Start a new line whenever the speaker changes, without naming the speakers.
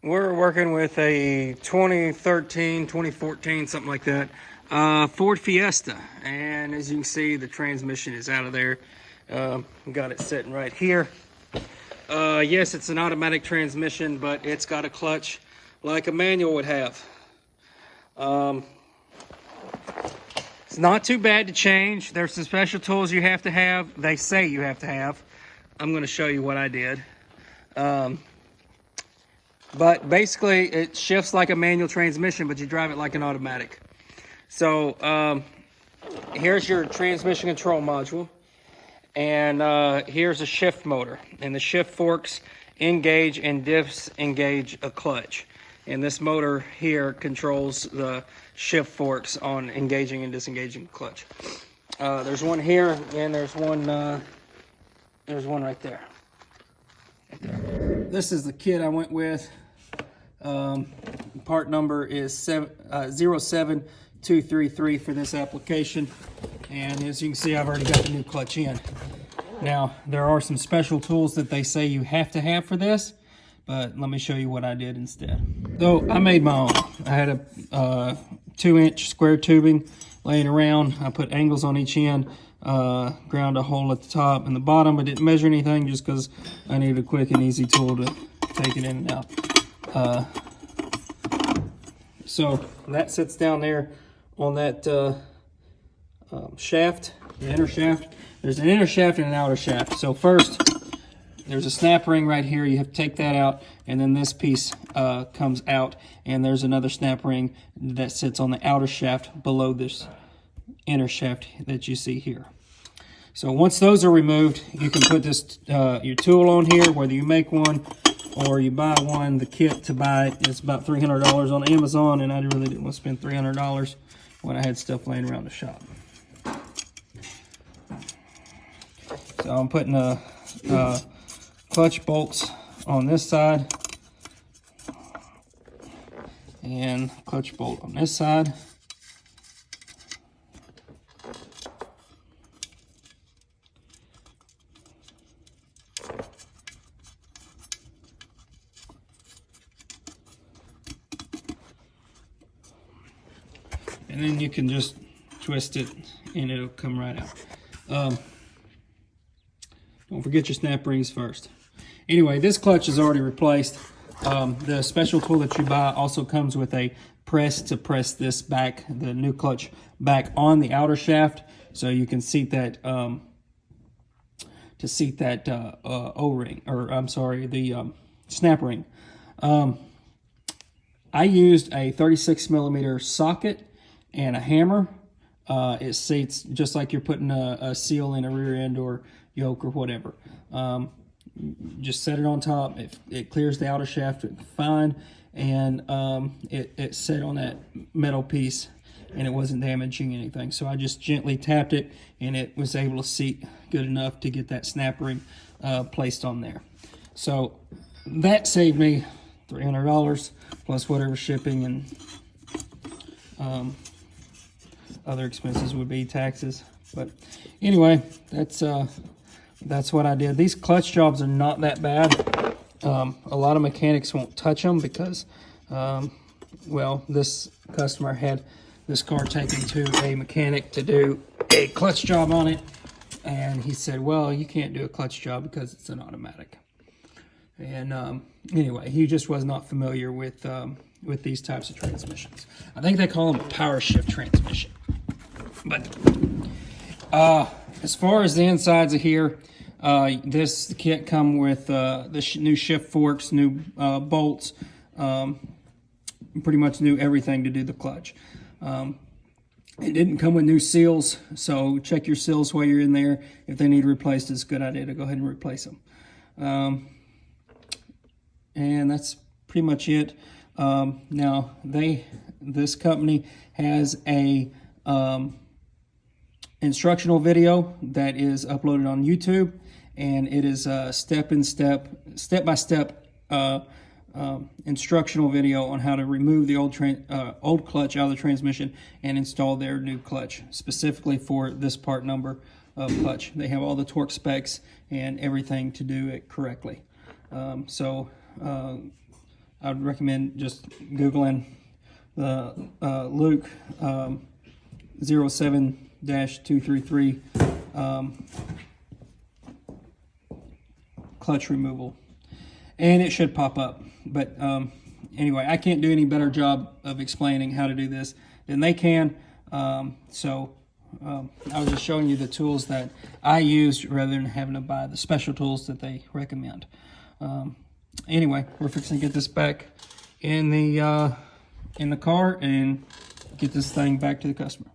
We're working with a 2013, 2014, something like that, Ford Fiesta. And as you can see, the transmission is out of there. Got it sitting right here. Yes, it's an automatic transmission, but it's got a clutch like a manual would have. It's not too bad to change. There's some special tools you have to have. They say you have to have. I'm going to show you what I did. But basically, it shifts like a manual transmission, but you drive it like an automatic. So here's your transmission control module. And here's a shift motor. And the shift forks engage and disengage a clutch. And this motor here controls the shift forks on engaging and disengaging the clutch. There's one here, and there's one right there. This is the kit I went with. Part number is 07233 for this application. And as you can see, I've already got the new clutch in. Now, there are some special tools that they say you have to have for this, but let me show you what I did instead. So I made my own. I had a 2-inch square tubing laying around. I put angles on each end, ground a hole at the top and the bottom. I didn't measure anything just because I needed a quick and easy tool to take it in and out. So that sits down there on that shaft, the inner shaft. There's an inner shaft and an outer shaft. So first, there's a snap ring right here. You have to take that out, and then this piece comes out, and there's another snap ring that sits on the outer shaft below this inner shaft that you see here. So once those are removed, you can put this your tool on here, whether you make one or you buy one. The kit to buy it is about $300 on Amazon, and I really didn't want to spend $300 when I had stuff laying around the shop. So I'm putting clutch bolts on this side and clutch bolt on this side. And then you can just twist it and it'll come right out. Don't forget your snap rings first. Anyway, this clutch is already replaced. The special tool that you buy also comes with a press to press this back, the new clutch back on the outer shaft, so you can seat that O-ring, or I'm sorry, the snap ring. I used a 36mm socket and a hammer. It seats just like you're putting a seal in a rear end or yoke or whatever. Just set it on top. It clears the outer shaft fine, and it set on that metal piece, and it wasn't damaging anything. So I just gently tapped it, and it was able to seat good enough to get that snap ring placed on there. So that saved me $300 plus whatever shipping and other expenses would be, taxes. But anyway, that's what I did. These clutch jobs are not that bad. A lot of mechanics won't touch them because, well, this customer had this car taken to a mechanic to do a clutch job on it, and he said, well, you can't do a clutch job because it's an automatic. And anyway, he just was not familiar with these types of transmissions. I think they call them a power shift transmission. But as far as the insides of here, this kit come with the new shift forks, new bolts, pretty much new everything to do the clutch. It didn't come with new seals, so check your seals while you're in there. If they need replaced, it's a good idea to go ahead and replace them. And that's pretty much it. Now, this company has a instructional video that is uploaded on YouTube, and it is a step-by-step instructional video on how to remove the old clutch out of the transmission and install their new clutch, specifically for this part number of clutch. They have all the torque specs and everything to do it correctly. I would recommend just Googling the Luke 07-233 clutch removal, and it should pop up. But anyway, I can't do any better job of explaining how to do this than they can. I was just showing you the tools that I used rather than having to buy the special tools that they recommend. Anyway, we're fixing to get this back in the car and get this thing back to the customer.